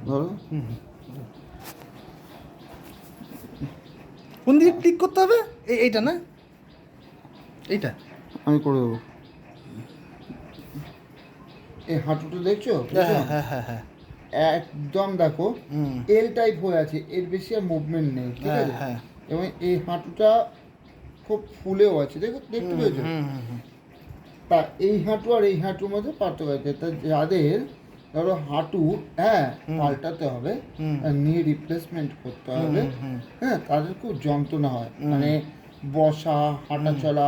ধরো। কোন দিকে ক্লিক করতে হবে? এইটা না, এইটা আমি করে দেবো। এই হাঁটুটা দেখছো? হ্যাঁ হ্যাঁ হ্যাঁ হ্যাঁ একদম দেখো এল টাইপ হয়ে আছে, এর বেশি আর মুভমেন্ট নেই, ঠিক হ্যাঁ আছে? হ্যাঁ এবং এই হাঁটুটা খুব ফুলেও আছে, দেখো, দেখতে পেয়েছো? তা এই হাঁটু আর এই হাঁটুর মধ্যে পার্থক্য আছে। তা যাদের ধরো হাঁটু হ্যাঁ পাল্টাতে হবে, নিয়ে রিপ্লেসমেন্ট করতে হবে, হ্যাঁ, তাদের খুব যন্ত্রণা হয়, মানে বসা, হাঁটা চলা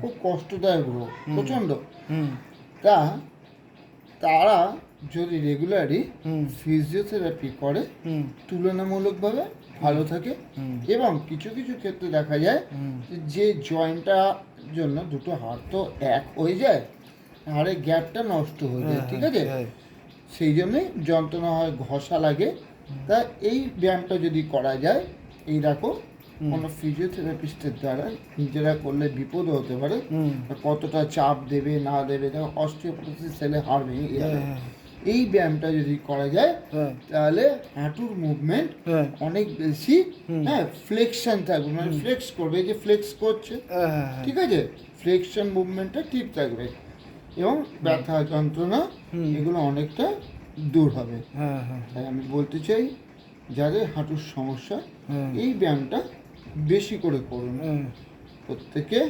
খুব কষ্টদায়ক রোগ, প্রচণ্ড। তা তারা যদি রেগুলারই ফিজিওথেরাপি করে তুলনামূলকভাবে ভালো থাকে। এবং কিছু কিছু ক্ষেত্রে দেখা যায় যে জয়েন্টটা জন্য দুটো হাড় তো এক হয়ে যায়, হাড়ের গ্যাপটা নষ্ট হয়ে যায়, ঠিক আছে? সেই জন্যই যন্ত্রণা হয়, ঘষা লাগে। তা এই ব্যায়ামটা যদি করা যায়, এই দেখো কোনো ফিজিওথেরাপিস্টের দ্বারা নিজেরা করলে বিপদও হতে পারে, কতটা চাপ দেবে না দেবে, দেখো অস্টিওপোরোসিস হলে হাড় ভেঙে যাবে। এই ব্যায়ামটা যদি করা যায় তাহলে হাঁটুর মুভমেন্ট অনেক বেশি, হ্যাঁ, ফ্লেকশন থাকবে, মানে ফ্লেক্স করবে, এই যে ফ্লেক্স করছে, ঠিক আছে, ফ্লেকশন মুভমেন্টটা ঠিক থাকবে এবং ব্যথা যন্ত্রণা এগুলো অনেকটা দূর হবে। তাই আমি বলতে চাই যাদের হাঁটুর সমস্যা এই ব্যায়ামটা বেশি করে করুন। প্রত্যেকে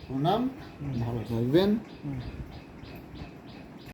প্রণাম, ভালো থাকবেন।